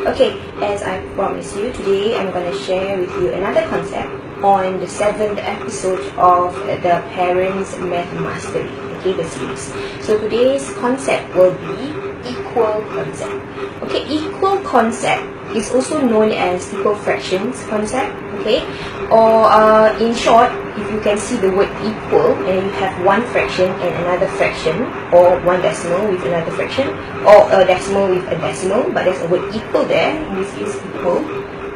Okay, as I promised you, today I'm going to share with you another concept on the 7th episode of the Parents Math Mastery, okay, the series. So today's concept will be equal concept. Okay, equal concept is also known as equal fractions concept, okay, or in short, if you can see the word equal and you have one fraction and another fraction, or one decimal with another fraction, or a decimal with a decimal, but there's a word equal there, this is equal,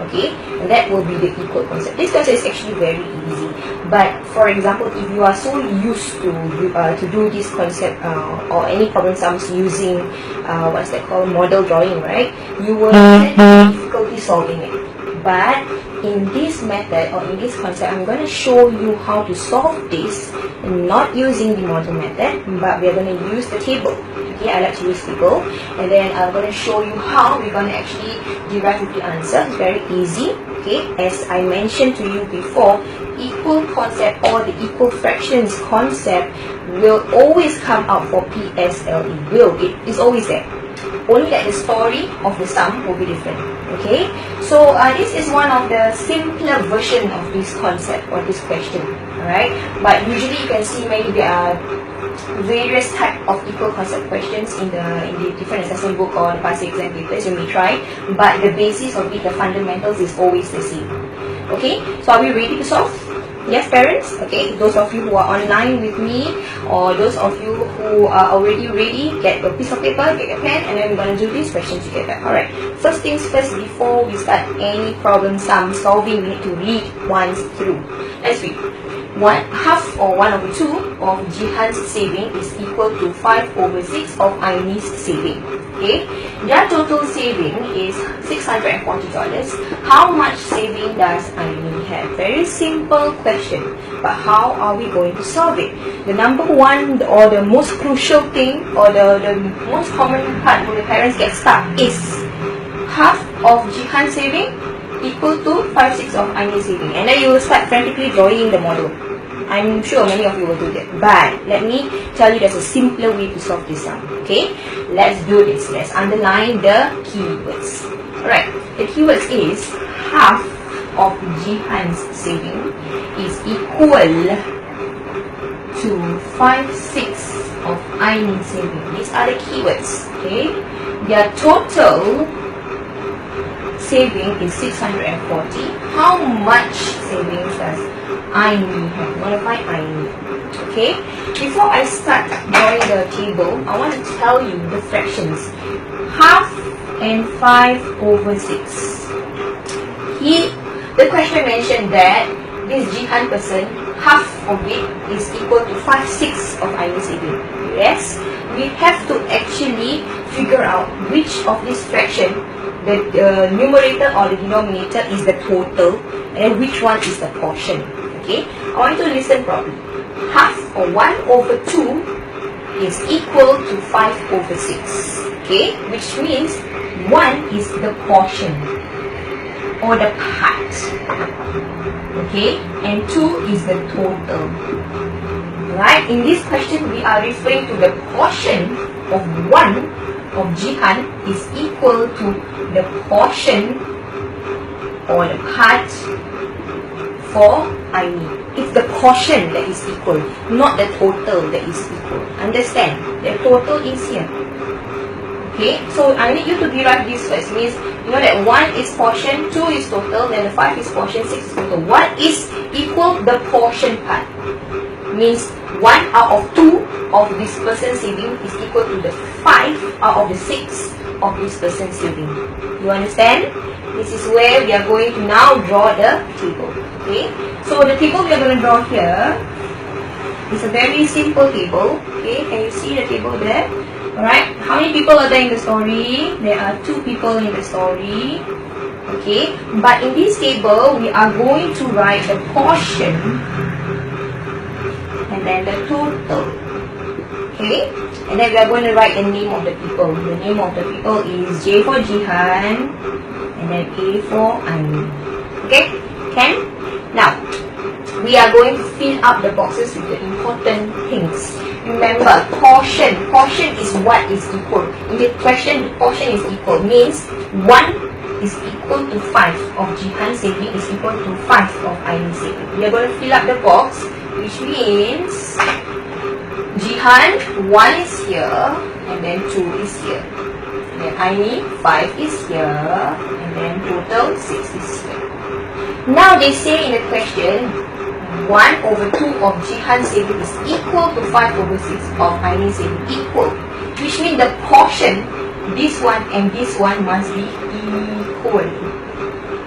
okay, and that will be the equal concept. This concept is actually very easy, but for example, if you are so used to do this concept or any problem sums using what's that called, model drawing, right, you will have difficulty solving it. But in this method or in this concept, I'm going to show you how to solve this, not using the model method, but we're going to use the table. Okay, I like to use table, and then I'm going to show you how we're going to actually derive the answer. It's very easy. Okay, as I mentioned to you before, equal concept or the equal fractions concept will always come out for PSLE. It is always there. Only that the story of the sum will be different. Okay, so this is one of the simpler version of this concept or this question. Alright, but usually you can see maybe there are various type of equal concept questions in the different assessment book or the past exam papers you may try, but the basis of it, the fundamentals, is always the same. Okay, so are we ready to solve? Yes, parents? Okay, those of you who are online with me, or those of you who are already ready, get a piece of paper, get a pen, and then we're going to do this question together. Alright, first things first, before we start any problem sum solving, we need to read once through. Let's read. Half or 1/2 of Jihan's saving is equal to 5/6 of Aini's saving. Okay, their total saving is $640. How much saving does Aini have? Very simple question, but how are we going to solve it? The number one or the most crucial thing or the most common part where the parents get stuck is half of Jihan's saving equal to 5/6 of Aini's saving, and then you will start frantically drawing the model. I'm sure many of you will do that, but let me tell you there's a simpler way to solve this sum. Okay, let's do this. Let's underline the keywords. Alright, the keywords is half of Jihan's saving is equal to 5/6 of Aini's saving. These are the keywords. Okay, their total saving is 640. How much savings does Aini have? You want to find Aini. Okay, before I start drawing the table, I want to tell you the fractions. Half and 5/6. The question mentioned that this Jihan person, half of it is equal to 5/6 of Aini's saving. Yes, we have to actually figure out which of this fraction, the numerator or the denominator, is the total, and which one is the portion. Okay, I want you to listen properly. Half or 1/2 is equal to 5/6. Okay, which means 1 is the portion or the part. Okay, and 2 is the total. Right? In this question, we are referring to the portion of 1 of Jihan is equal to the portion or the part for Aini. It's the portion that is equal, not the total that is equal. Understand? The total is here. Okay, so I need you to derive this first. Means you know that 1 is portion, 2 is total, then the 5 is portion, 6 is total. What is equal? The portion part. Means 1 out of 2 of this person's saving is equal to the 5 out of the 6 of this person's saving. You understand? This is where we are going to now draw the table. Okay, so the table we are going to draw here is a very simple table. Okay, can you see the table there? Alright, how many people are there in the story? There are 2 people in the story. Okay, but in this table we are going to write the portion and then the total. Okay, and then we are going to write the name of the people. The name of the people is J for Jihan and then A for Aini. Okay, can? Now, we are going to fill up the boxes with the important things. Remember, portion is what is equal. In the question, portion is equal means 1 is equal to 5 of Jihan saving is equal to 5 of Aini saving. We are going to fill up the box, which means Jihan 1 is here and then 2 is here. Then Aini 5 is here and then total 6 is here. Now they say in the question 1 over 2 of Jihan saving is equal to 5 over 6 of Aini saving equal, which means the portion, this one and this one must be equal,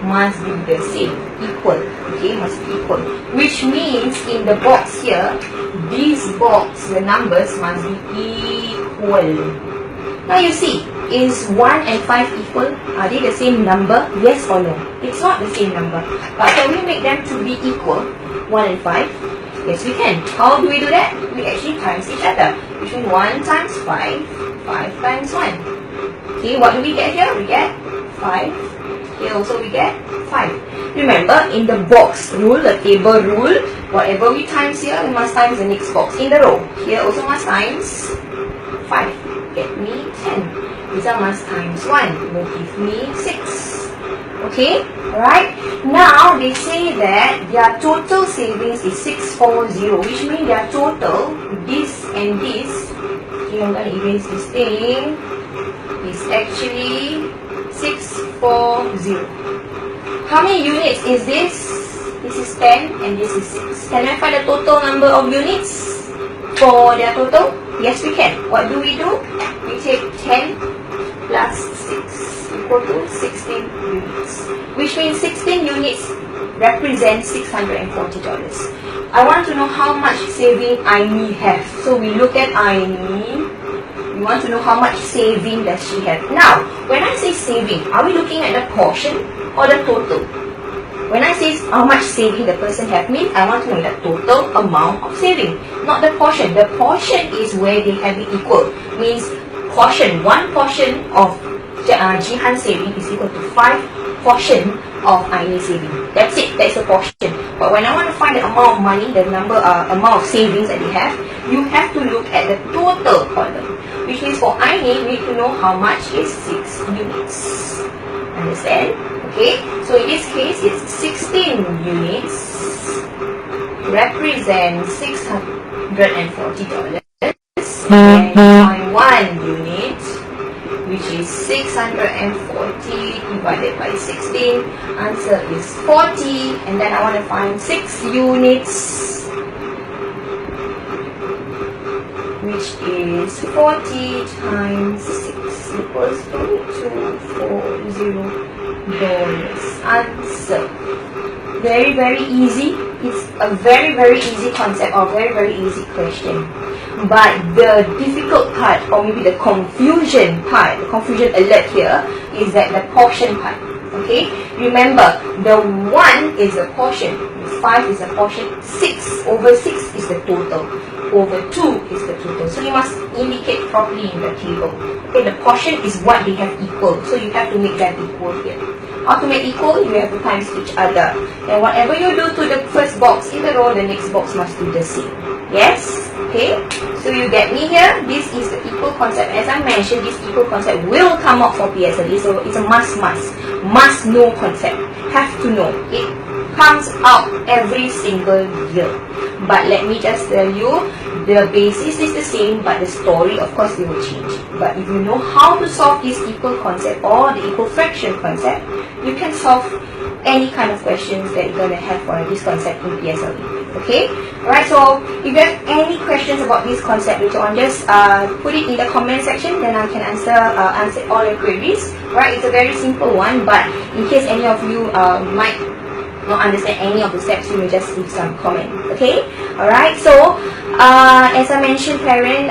must be the same, equal, okay, must be equal, which means in the box here, this box, the numbers must be equal. Now you see, is 1 and 5 equal? Are they the same number? Yes or no? It's not the same number. But can we make them to be equal? 1 and 5? Yes, we can. How do we do that? We actually times each other. Which means 1 times 5, 5 times 1. Okay, what do we get here? We get 5. Here also we get 5. Remember, in the box rule, the table rule, whatever we times here, we must times the next box in the row. Here also must times 5. Get me 10. This one must times 1. Will give me 6. Okay, alright. Now they say that their total savings is 640, which means their total, this and this, okay, I'm going to erase this thing, is actually 640. How many units is this? This is 10 and this is 6. Can I find the total number of units for their total? Yes, we can. What do? We take 10 plus 6 equal to 16 units, which means 16 units represent $640. I want to know how much saving Aini have. So we look at Aini. We want to know how much saving does she have. Now, when I say saving, are we looking at the portion or the total? When I say how much saving the person have, means I want to know the total amount of saving, not the portion. The portion is where they have it equal. Means portion, one portion of Jihan saving is equal to 5 portion of Aini saving. That's it. That's the portion. But when I want to find the amount of money, the number amount of savings that they have, you have to look at the total column. Which means for Aini, we need to know how much is 6 units. Understand? Okay. So in this case, it's 16 units represent $640. And time 1 unit, which is 640 divided by 16, answer is 40, and then I want to find 6 units, which is 40 times 6 equals to $240. Answer. Very, very easy. It's a very, very easy concept or very, very easy question. But the difficult part, or maybe the confusion part, the confusion alert here, is that the portion part. Okay? Remember, the 1 is the portion, 5 is the portion, 6 over 6 is the total, over 2 is the total. So you must indicate properly in the table. Okay, the portion is what they have equal, so you have to make them equal here. How to make equal? You have to times each other. And whatever you do to the first box in the row, the next box must do the same. Yes? Okay? So you get me here? This is the equal concept. As I mentioned, this equal concept will come out for PSLE. So it's a must-know concept. Have to know. It comes out every single year. But let me just tell you, the basis is the same, but the story, of course, they will change. But if you know how to solve this equal concept or the equal fraction concept, you can solve any kind of questions that you're going to have for this concept in PSLE. Okay? Alright, so if you have any questions about this concept later on, just put it in the comment section, then I can answer all your queries. Right? It's a very simple one, but in case any of you might not understand any of the steps, you may just leave some comment. Okay? Alright, so as I mentioned, parent,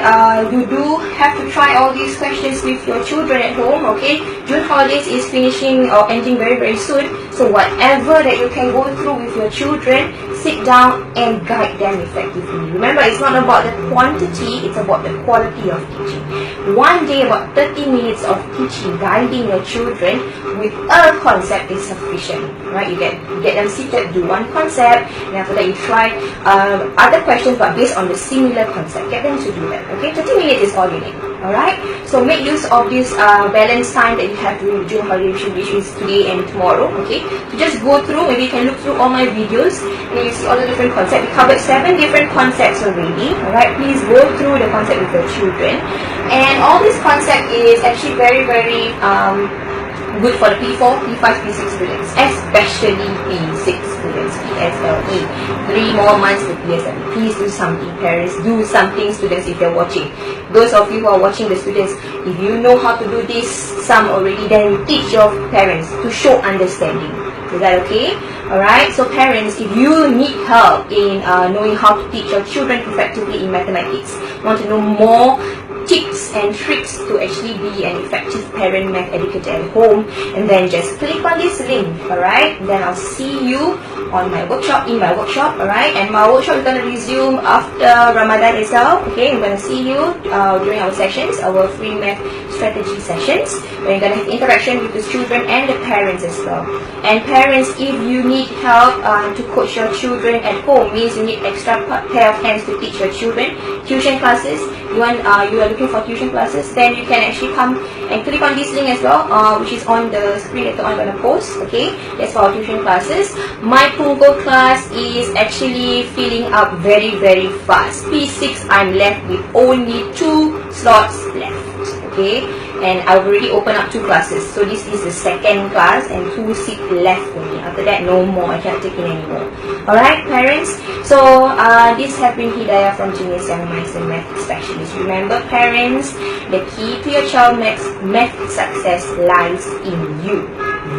you do have to try all these questions with your children at home. Okay? June holidays is finishing or ending very, very soon. So whatever that you can go through with your children, sit down and guide them effectively. Remember, it's not about the quantity, it's about the quality of teaching. One day, about 30 minutes of teaching, guiding your children with a concept is sufficient, right? You get them seated, do one concept, and after that you try other questions but based on the similar concept. Get them to do that, okay? 30 minutes is all you need, alright? So make use of this balance time that you have during June holiday, which is today and tomorrow, okay? To just go through, maybe you can look through all my videos and you see all the different concepts. We covered 7 different concepts already, alright? Please go through the concept with your children. And all this concept is actually very, very good for the P4, P5, P6 students, especially P6 students, PSLE. 3 more months to PSLE. Please do something, parents. Do something, students, if you're watching. Those of you who are watching, the students, if you know how to do this sum already, then teach your parents to show understanding. Is that okay? Alright, so parents, if you need help in knowing how to teach your children effectively in mathematics, want to know more tips and tricks to actually be an effective parent math educator at home, and then just click on this link, alright? Then I'll see you on my workshop, alright? And my workshop is going to resume after Ramadan itself, okay? I'm going to see you during our sessions, our free math strategy sessions. We're going to have interaction with the children and the parents as well. And parents, if you need help to coach your children at home, means you need extra pair of hands to teach your children, tuition classes, you are looking for tuition classes, then you can actually come and click on this link as well, which is on the screen that I'm going to post, okay? That's for our tuition classes. My Punggol class is actually filling up very, very fast. P6, I'm left with only 2 slots left, okay? And I've already opened up 2 classes, so this is the second class and 2 seats left for me. After that, no more, I can't take in anymore. Alright, parents, so this has been Hidayah from Genius Young Minds and Math Specialist. Remember, parents, the key to your child's math success lies in you.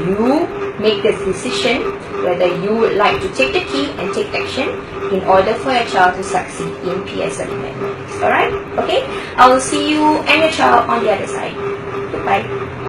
You make the decision whether you would like to take the key and take action in order for your child to succeed in PSLE mathematics. Alright? Okay? I will see you and your child on the other side. Goodbye.